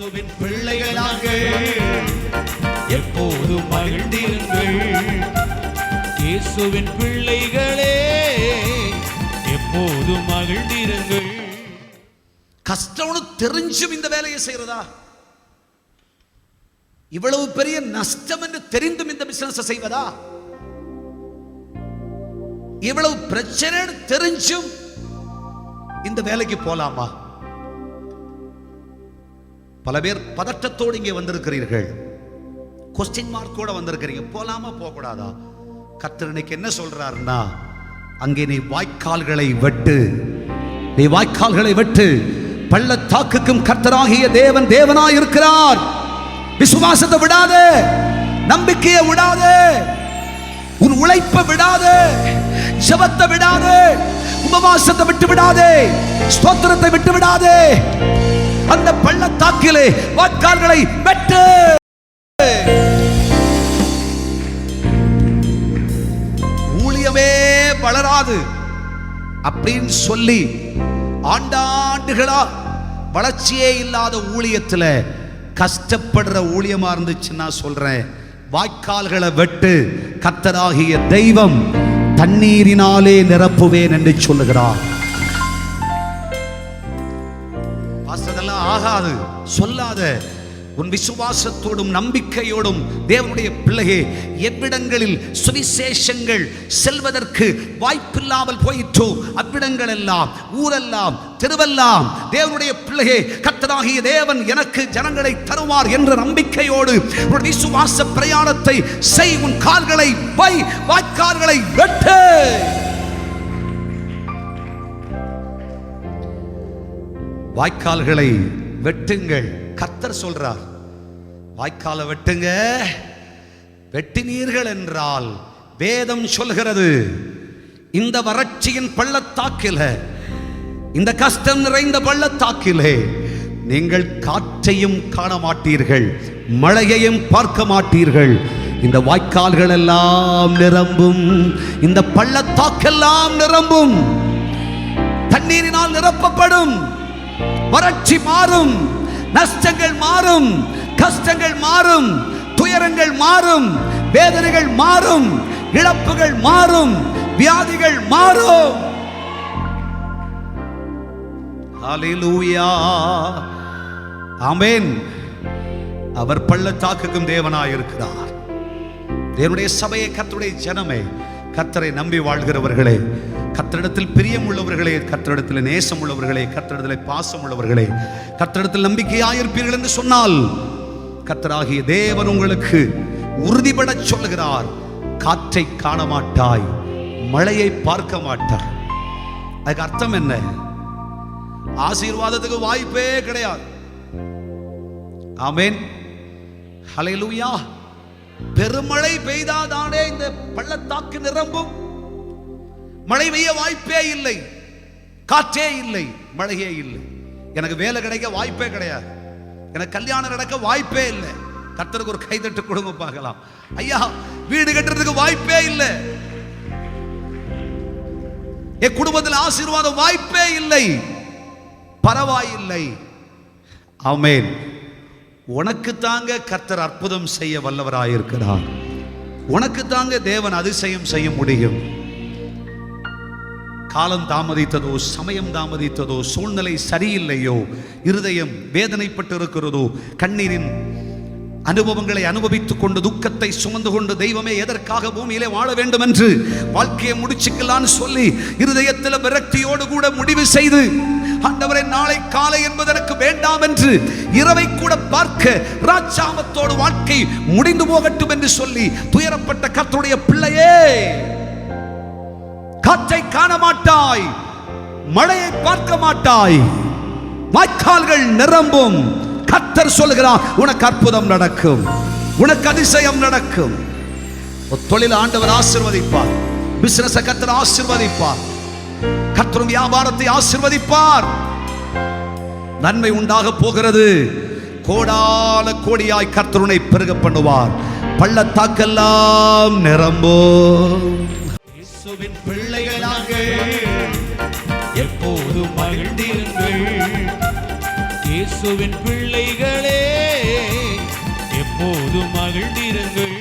இயேசுவின் பிள்ளைகளாக எப்போதும் மகிழ்ந்திருங்கள். இயேசுவின் பிள்ளைகளே எப்போதும் மகிழ்ந்திருங்கள். கஷ்டம்னு தெரிஞ்சும் இந்த வேலையை செய்யறதா? இவ்வளவு பெரிய நஷ்டம் என்று தெரிந்தும் இந்த பிசினஸ் செய்வதா? இவ்வளவு பிரச்சனை தெரிஞ்சும் இந்த வேலைக்கு போலாமா? பல பேர் பதட்டத்தோடு இங்கே வந்திருக்கிறீர்கள், கொஸ்டின் மார்க்கோட வந்திருக்கிறீங்க. போலாமா போக கூடாதா? கர்த்தர் இன்னைக்கு என்ன சொல்றாருன்னா, அங்கே நீ வாய்க்கால்களை வெட்டு, நீ வாய்க்கால்களை வெட்டு. பள்ளத்தாக்குக்கும் கர்த்தராகிய தேவன் தேவனாய் இருக்கிறார். விசுவாசத்தை விடாதே, நம்பிக்கையை விடாதே, உன் உழைப்பை விடாதே, ஜெபத்தை விடாதே, உபவாசத்தை விட்டு விடாதே, ஸ்தோத்திரத்தை விட்டு விடாதே. அந்த பள்ளத்தாக்கிலே வாய்க்கால்களை வெட்டு. ஊழியமே வளராது அப்படின்னு சொல்லி ஆண்டாண்டுகளா வளர்ச்சியே இல்லாத ஊழியத்துல கஷ்டப்படுற ஊழியமா இருந்துச்சுன்னா சொல்றேன், வாய்க்கால்களை வெட்டு, கர்த்தராகிய தெய்வம் தண்ணீரினாலே நிரப்புவேன் என்று சொல்லுகிறார். அதெல்லாம் ஆகாது சொல்லாத. உன் விசுவாசத்தோடும் நம்பிக்கையோடும் தேவனுடைய பிள்ளையே, எவ்விடங்களில் சுவிசேஷங்கள் செல்வதற்கு வாய்ப்பில்லாமல் போயிற்றோ அவ்விடங்கள் எல்லாம், ஊரெல்லாம், தெருவெல்லாம் தேவனுடைய பிள்ளையே, கர்த்தராகிய தேவன் எனக்கு ஜனங்களை தருவார் என்ற நம்பிக்கையோடு உன் விசுவாச பிரயாணத்தை செய். உன் கால்களை வை, வாய்க்கால்களை வெட்டு. வாய்க்கால்களை வெட்டுங்கள். கர்த்தர் சொல்றார், வாய்க்காலை வெட்டுங்க. வெட்டினீர்கள் என்றால் வேதம் சொல்கிறது, இந்த வறட்சியின் பள்ளத்தாக்கிலே, இந்த கஷ்டம் நிறைந்த பள்ளத்தாக்கிலே நீங்கள் காற்றையும் காண மாட்டீர்கள், மழையையும் பார்க்க மாட்டீர்கள். இந்த வாய்க்கால்கள் எல்லாம் நிரம்பும், இந்த பள்ளத்தாக்கெல்லாம் நிரம்பும், தண்ணீரினால் நிரப்பப்படும். வறட்சி மாறும், நஷ்டங்கள் மாறும், கஷ்டங்கள் மாறும், துயரங்கள் மாறும், வேதனைகள் மாறும், இழப்புகள் மாறும், வியாதிகள் மாறும். ஹல்லேலூயா, ஆமென். அவர் பள்ளத்தாக்குக்கும் தேவனாய் இருக்கிறார். தேவனுடைய சபையை, கர்த்தருடைய ஜனமே, கர்த்தரை நம்பி வாழ்கிறவர்களே, கர்த்தரிடத்தில் பிரியம் உள்ளவர்களே, கர்த்தரிடத்தில் நேசம் உள்ளவர்களே, கர்த்தரிடத்தில் பாசம் உள்ளவர்களே, கர்த்தரிடத்தில் நம்பிக்கையாயிருப்பீர்கள் என்று சொன்னால் கர்த்தராகிய தேவன் உங்களுக்கு உறுதிபட சொல்லுகிறார், காற்றை காண மாட்டாய், மழையை பார்க்க மாட்டாய். அதுக்கு அர்த்தம் என்ன? ஆசீர்வாதத்துக்கு வாய்ப்பே கிடையாது. ஆமென், ஹல்லேலூயா. பெருமழை பெய்தாதானே இந்த பள்ளத்தாக்கு நிரம்பும். மழை பெய்ய வாய்ப்பே இல்லை, காற்றே இல்லை, மழையே இல்லை. எனக்கு வேலை கிடைக்க வாய்ப்பே கிடையாது, எனக்கு கல்யாணம் நடக்க வாய்ப்பே இல்லை. கர்த்தருக்கு ஒரு கைதட்டு கொடுங்க பார்க்கலாம். ஐயா, வீடு கட்டுறதுக்கு வாய்ப்பே இல்லை, என் குடும்பத்தில் ஆசீர்வாதம் வாய்ப்பே இல்லை. பரவாயில்லை, ஆமென். உனக்கு தாங்க கர்த்தர் அற்புதம் செய்ய வல்லவராயிருக்கிறார். உனக்கு தாங்க தேவன் அதிசயம் செய்ய முடியும். காலம் தாமதித்ததோ, சமயம் தாமதித்ததோ, சூழ்நிலை சரியில்லையோ, இருதயம் வேதனைப்பட்டு இருக்கிறதோ, கண்ணீரின் அனுபவங்களை அனுபவித்துக் கொண்டு, துக்கத்தை சுமந்து கொண்டு, தெய்வமே எதற்காக பூமியிலே வாழ வேண்டும் என்று வாழ்க்கையை முடிச்சுக்கலான்னு சொல்லி இருதயத்தில் விரக்தியோடு கூட முடிவு செய்து, ஆண்டவரே நாளை காலை என்பது எனக்கு வேண்டாம் என்று இரவை கூட பார்க்க ராஜாமத்தோடு வாழ்க்கை முடிந்து போகட்டும் என்று சொல்லி துயரப்பட்ட கர்த்தருடைய பிள்ளையே, காற்றை காண மாட்டாய், மழையை பார்க்க மாட்டாய், வாய்க்கால்கள் நிரம்பும். கர்த்தர் சொல்கிறார், உனக்கு அற்புதம் நடக்கும், உனக்கு அதிசயம் நடக்கும். தொழில் ஆண்டவர் ஆசீர்வதிப்பார், பிசினஸ் கர்த்தர் ஆசீர்வதிப்பார், கர்த்தரும் வியாபாரத்தை ஆசீர்வதிப்பார். நன்மை உண்டாக போகிறது. கோடான கோடியாய் கர்த்தர் உன்னை பெருக பண்ணுவார். பள்ளத்தாக்கெல்லாம் நிரம்பும். இயேசுவின் பிள்ளைகளாக எப்போதும் மகிழ்ந்திருங்கள். இயேசுவின் பிள்ளைகளே எப்போதும் மகிழ்ந்திருங்கள்